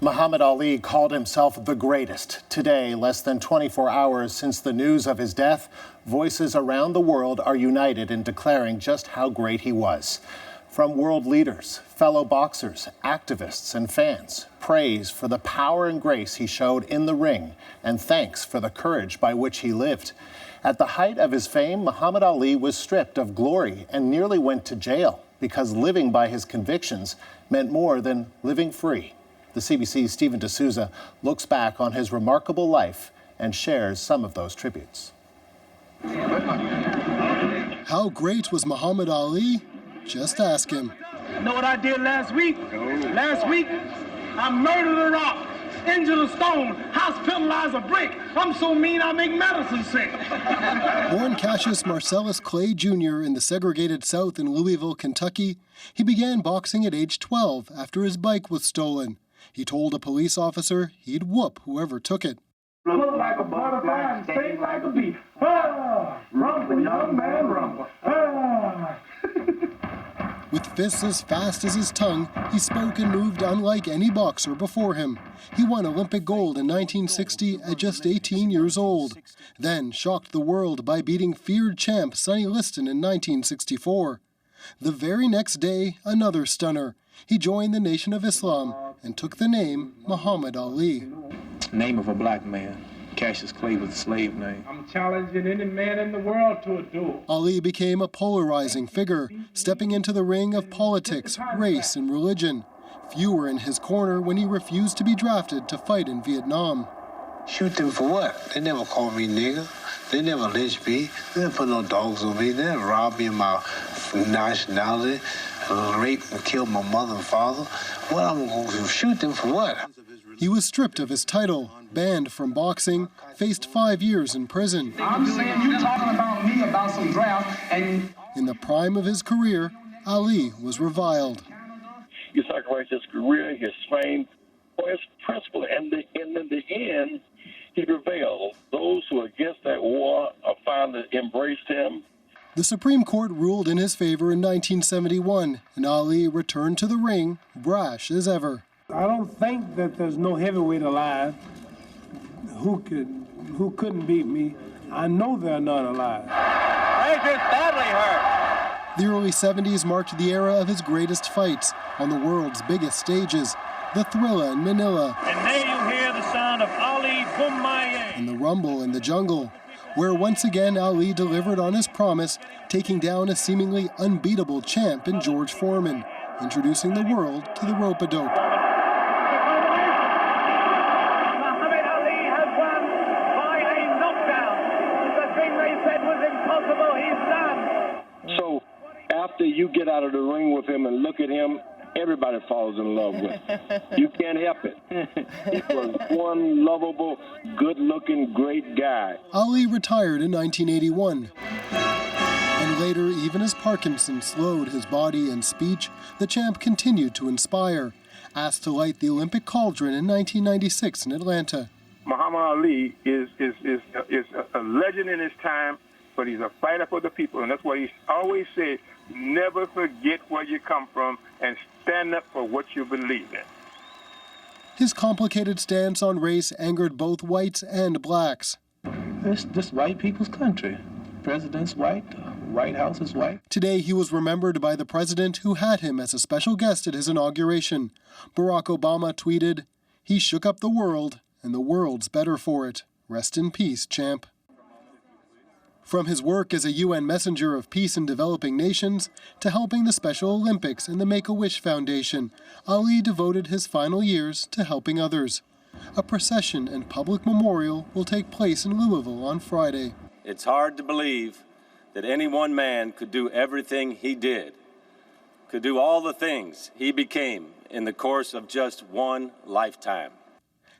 Muhammad Ali called himself the greatest. Today, less than 24 hours since the news of his death, voices around the world are united in declaring just how great he was. From world leaders, fellow boxers, activists, and fans, praise for the power and grace he showed in the ring, and thanks for the courage by which he lived. At the height of his fame, Muhammad Ali was stripped of glory and nearly went to jail because living by his convictions meant more than living free. The CBC's Stephen D'Souza looks back on his remarkable life and shares some of those tributes. How great was Muhammad Ali? Just ask him. You know what I did last week? Last week, I murdered a rock, injured a stone, hospitalized a brick. I'm so mean I make medicine sick. Born Cassius Marcellus Clay Jr. in the segregated South in Louisville, Kentucky, he began boxing at age 12 after his bike was stolen. He told a police officer he'd whoop whoever took it. Look like a butterfly and sting like a bee. Ah, rumble, young man, rumble. Ah. With fists as fast as his tongue, he spoke and moved unlike any boxer before him. He won Olympic gold in 1960 at just 18 years old, then shocked the world by beating feared champ Sonny Liston in 1964. The very next day, another stunner. He joined the Nation of Islam and took the name Muhammad Ali. Name of a black man. Cassius Clay was a slave name. I'm challenging any man in the world to a duel. Ali became a polarizing figure, stepping into the ring of politics, race, and religion. Few were in his corner when he refused to be drafted to fight in Vietnam. Shoot them for what? They never called me nigger. They never lynched me. They didn't put no dogs on me. They never robbed me of my nationality, raped and killed my mother and father. What, I'm going to shoot them for what? He was stripped of his title, banned from boxing, faced 5 years in prison. I'm saying you talking about me about some draft and... In the prime of his career, Ali was reviled. You sacrifice his career, his fame, for his principle, and in the end, he prevailed. Those who are against that war are finally embraced him. The Supreme Court ruled in his favor in 1971, and Ali returned to the ring, brash as ever. I don't think that there's no heavyweight alive who couldn't beat me. I know there are none alive. Frazier's badly hurt. The early 70s marked the era of his greatest fights on the world's biggest stages. The Thrilla in Manila. And there you hear the sound of Ali Boumaier. And the Rumble in the Jungle, where once again Ali delivered on his promise, taking down a seemingly unbeatable champ in George Foreman, introducing the world to the rope-a-dope. Muhammad Ali has won by a knockdown. The thing they said was impossible, he's done. So after you get out of the ring with him and look at him, everybody falls in love with him. You can't help it. He was one lovable, good-looking, great guy. Ali retired in 1981. And later, even as Parkinson slowed his body and speech, the champ continued to inspire. Asked to light the Olympic cauldron in 1996 in Atlanta. Muhammad Ali is a legend in his time, but he's a fighter for the people, and that's what he always said, never forget where you come from and stand up for what you believe in. His complicated stance on race angered both whites and blacks. It's just white people's country. President's white, the White House is white. Today he was remembered by the president who had him as a special guest at his inauguration. Barack Obama tweeted, "He shook up the world, and the world's better for it. Rest in peace, champ." From his work as a UN messenger of peace in developing nations to helping the Special Olympics and the Make-A-Wish Foundation, Ali devoted his final years to helping others. A procession and public memorial will take place in Louisville on Friday. It's hard to believe that any one man could do everything he did, could do all the things he became in the course of just one lifetime.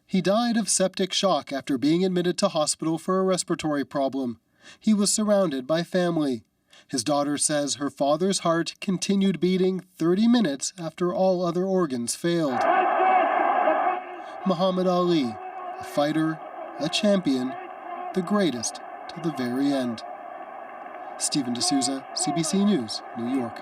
He died of septic shock after being admitted to hospital for a respiratory problem. He was surrounded by family. His daughter says her father's heart continued beating 30 minutes after all other organs failed. Muhammad Ali, a fighter, a champion, the greatest to the very end. Stephen D'Souza, CBC News, New York.